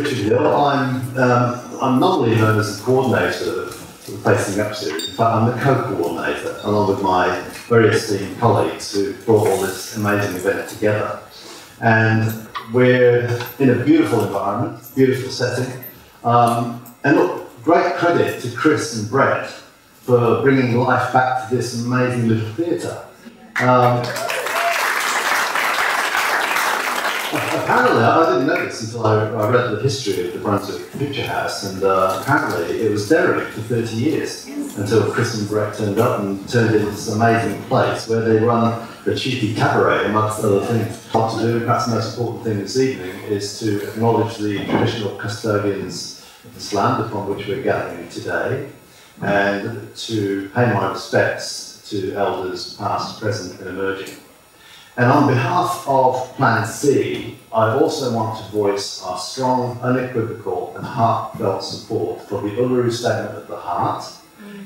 Richard Hil. I'm normally known as the coordinator of the Facing Up series. In fact, I'm the co-coordinator, along with my very esteemed colleagues who brought all this amazing event together. And we're in a beautiful environment, beautiful setting. And look, great credit to Chris and Brett for bringing life back to this amazing little theatre. Apparently, I didn't know this until I read the history of the Brunswick Picture House, and apparently it was derelict for 30 years until Chris and Brett turned up and turned into this amazing place where they run a cheeky cabaret, amongst other things. What to do, perhaps the most important thing this evening, is to acknowledge the traditional custodians of this land upon which we're gathering today, and to pay my respects to elders past, present and emerging. And on behalf of Plan C, I also want to voice our strong, unequivocal and heartfelt support for the Uluru Statement of the Heart,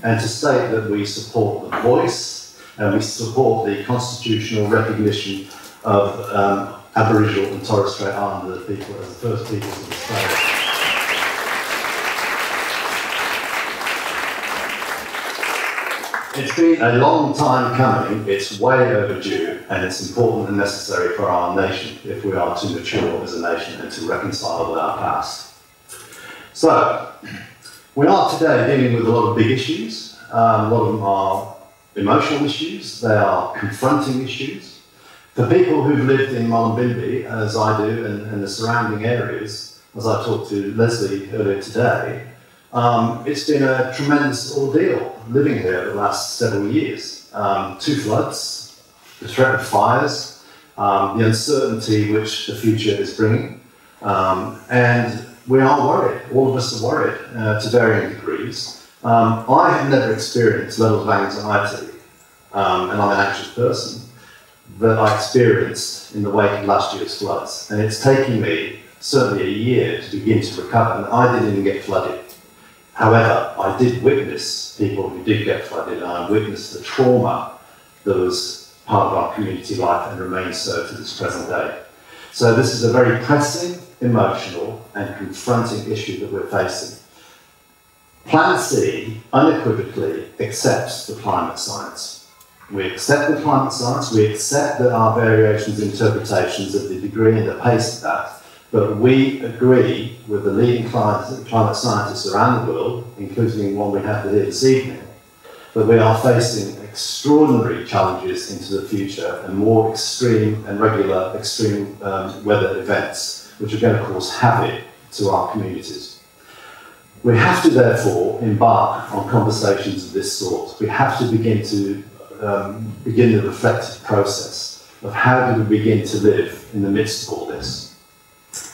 and to state that we support the voice and we support the constitutional recognition of Aboriginal and Torres Strait Islander people as the first peoples of Australia. It's been a long time coming, it's way overdue, and it's important and necessary for our nation if we are to mature as a nation and to reconcile with our past. So, we are today dealing with a lot of big issues. A lot of them are emotional issues, they are confronting issues. For people who've lived in Mullumbimby, as I do, and the surrounding areas, as I talked to Leslie earlier today, it's been a tremendous ordeal living here the last several years. 2 floods, the threat of fires, the uncertainty which the future is bringing, and we are worried. All of us are worried to varying degrees. I have never experienced levels of anxiety, and I'm an anxious person, that I experienced in the wake of last year's floods. And it's taken me certainly a year to begin to recover, and I didn't even get flooded. However, I did witness people who did get flooded, and I witnessed the trauma that was part of our community life and remains so to this present day. So this is a very pressing, emotional and confronting issue that we're facing. Plan C unequivocally accepts the climate science. We accept the climate science, we accept that our variations in interpretations of the degree and the pace of that, but we agree with the leading climate scientists around the world, including one we have here this evening, that we are facing extraordinary challenges into the future and more extreme and regular extreme weather events, which are going to cause havoc to our communities. We have to therefore embark on conversations of this sort. We have to begin the reflective process of how do we begin to live in the midst of all this.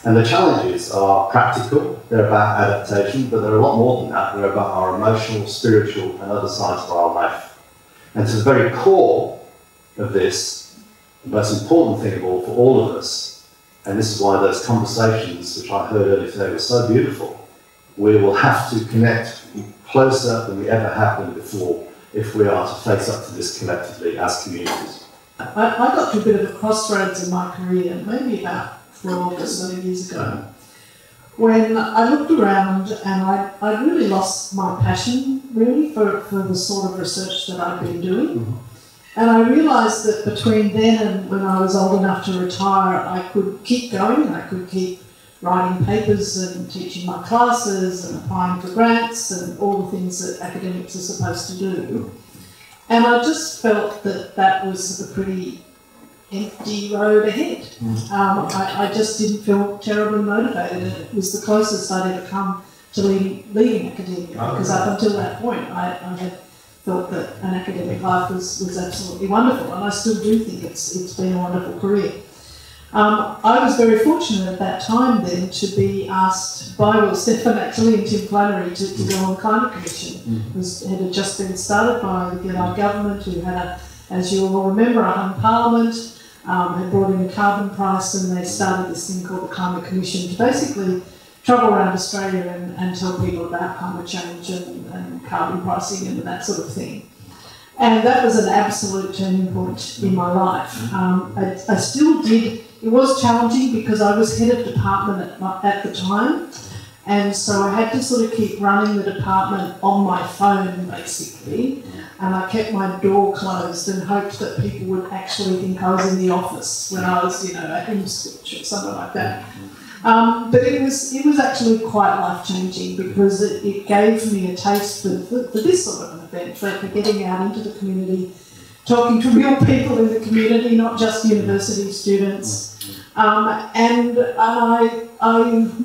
And the challenges are practical, they're about adaptation, but they're a lot more than that. They're about our emotional, spiritual and other sides of our life. And to the very core of this, the most important thing of all for all of us, and this is why those conversations which I heard earlier today were so beautiful, we will have to connect closer than we ever have done before if we are to face up to this collectively as communities. I got to a bit of a crossroads in my career, maybe about 12 or so years ago, when I looked around and I really lost my passion, really, for the sort of research that I'd been doing. And I realised that between then and when I was old enough to retire, I could keep going, I could keep writing papers and teaching my classes and applying for grants and all the things that academics are supposed to do. And I just felt that that was a pretty empty road ahead. I just didn't feel terribly motivated, and it was the closest I'd ever come to leaving academia, because up until that point I had felt that an academic life was absolutely wonderful, and I still do think it's been a wonderful career. I was very fortunate at that time then to be asked by Will Stephan actually and Tim Flannery to go on the Climate Commission. It had just been started by the Gillard government, who had, as you all remember, a hung parliament, had brought in a carbon price, and they started this thing called the Climate Commission to basically travel around Australia and tell people about climate change and carbon pricing and that sort of thing. And that was an absolute turning point in my life. I still did was challenging because I was head of department at the time, and so I had to sort of keep running the department on my phone, basically, and I kept my door closed and hoped that people would actually think I was in the office when I was, at InSwitch or something like that. But it was actually quite life-changing because it gave me a taste for this sort of an event, for getting out into the community, talking to real people in the community, not just university students. And I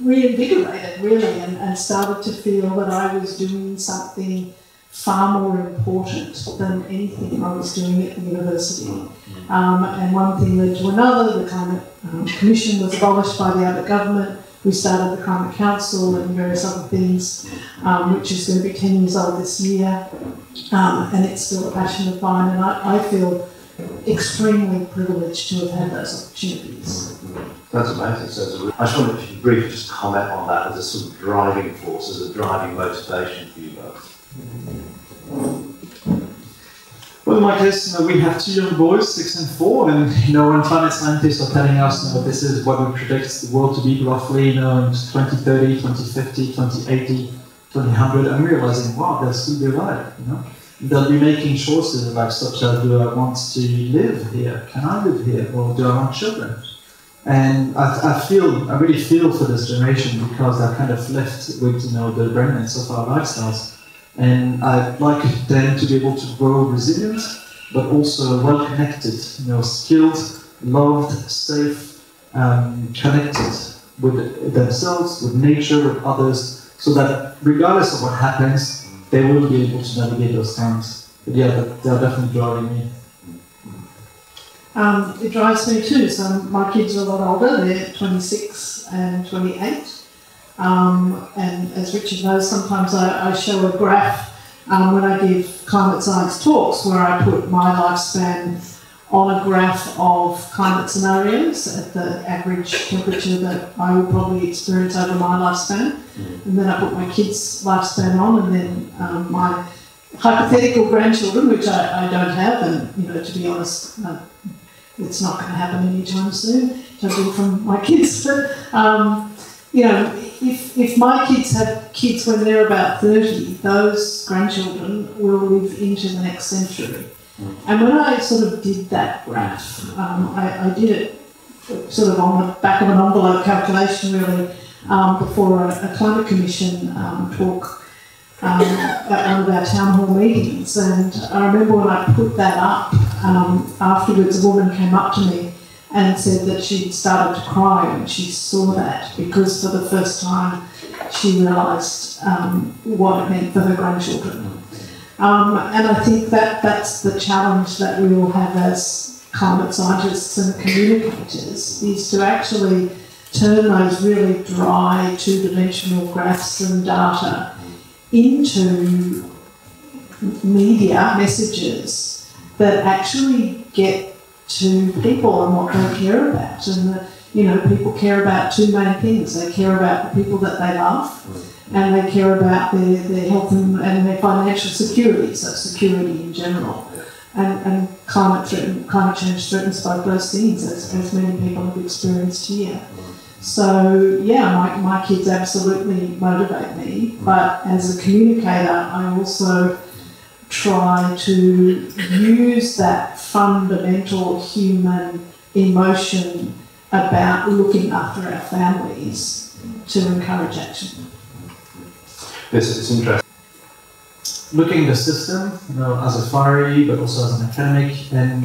reinvigorated, really, and started to feel that I was doing something far more important than anything I was doing at the university. And one thing led to another. The Climate Commission was abolished by the Abbott government. We started the Climate Council and various other things, which is going to be 10 years old this year. And it's still a passion of mine, and I feel extremely privileged to have had those opportunities. That's amazing. So I just wonder if you could briefly just comment on that as a sort of driving force, as a driving motivation for you both. Well, in my case, we have 2 young boys, 6 and 4, and when climate scientists are telling us this is what we predict the world to be roughly, in 2030, 2050, 2080, 2100, I'm realizing, wow, they'll still be alive, They'll be making choices like such as, do I want to live here? Can I live here? Or do I want children? And I really feel for this generation because they're kind of left with, the remnants of our lifestyles. And I'd like them to be able to grow resilient, but also well-connected, skilled, loved, safe, connected with themselves, with nature, with others, so that regardless of what happens, they will be able to navigate those times. But yeah, they're definitely driving me. It drives me too. So my kids are a lot older. They're 26 and 28. And as Richard knows, sometimes I show a graph when I give climate science talks where I put my lifespan on a graph of climate scenarios at the average temperature that I will probably experience over my lifespan. And then I put my kids' lifespan on, and then my hypothetical grandchildren, which I don't have, and to be honest, it's not going to happen anytime soon, judging from my kids. But if my kids have kids when they're about 30, those grandchildren will live into the next century. And when I sort of did that graph, I did it sort of on the back of an envelope calculation, really, before a climate commission talk at one of our town hall meetings. And I remember when I put that up, afterwards a woman came up to me and said that she'd started to cry when she saw that, because for the first time she realised what it meant for her grandchildren. And I think that's the challenge that we all have as climate scientists and communicators, is to actually turn those really dry, two-dimensional graphs and data into media messages that actually get to people and what they care about. And people care about 2 main things. They care about the people that they love, and they care about their health and their financial security, so security in general. And climate change threatens both those things, as many people have experienced here. So yeah, my kids absolutely motivate me, but as a communicator, I also try to use that fundamental human emotion about looking after our families to encourage action. It's interesting. Looking at the system, as a fiery, but also as an academic, and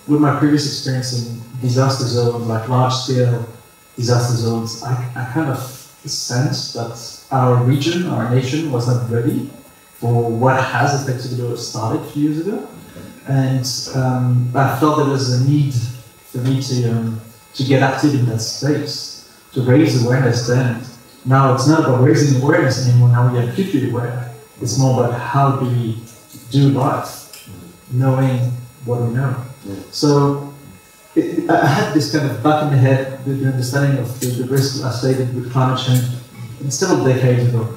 with my previous experience in disaster zones, like large-scale disaster zones, I kind of sensed that our region, our nation, was not ready for what has effectively started a few years ago. And I felt there was a need for me to get active in that space, to raise awareness then. Now it's not about raising awareness anymore, now we are acutely aware. It's more about how do we do life, knowing what we know. So I had this kind of back in the head, the understanding of the risk associated with climate change several decades ago.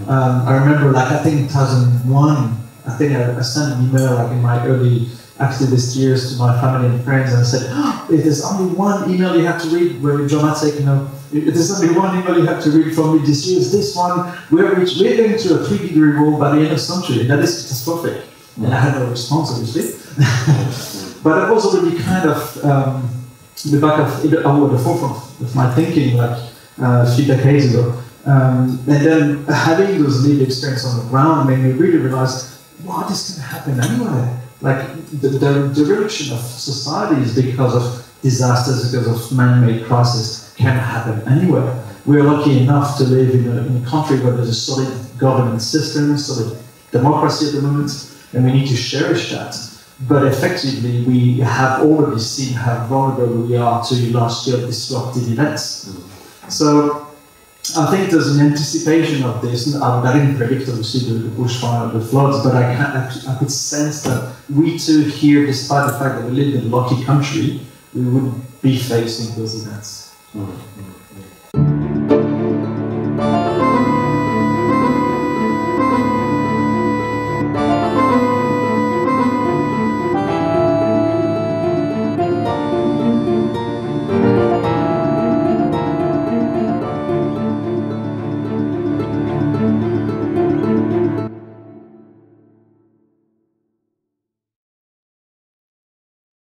I remember, I think in 2001, I sent an email in my early activist years to my family and friends, and I said, oh, if there's only one email you have to read, very dramatic, you know, if there's only one email you have to read from me this year, is this one, we're going to a 3-degree rule by the end of the century, and that is catastrophic. And I had no response, obviously. But it was already kind of the forefront of my thinking, like a few decades ago. And then having those lived experience on the ground made me really realize, wow, this can happen anywhere. Like the direction of societies because of disasters, because of man-made crises, can happen anywhere. We're lucky enough to live in a country where there's a solid government system, solid democracy at the moment, and we need to cherish that. But effectively, we have already seen how vulnerable we are to large-scale disruptive events. So I think there's an anticipation of this. I didn't predict, obviously, the bushfire, the floods, but I could sense that we too here, despite the fact that we live in a lucky country, we would be facing those events.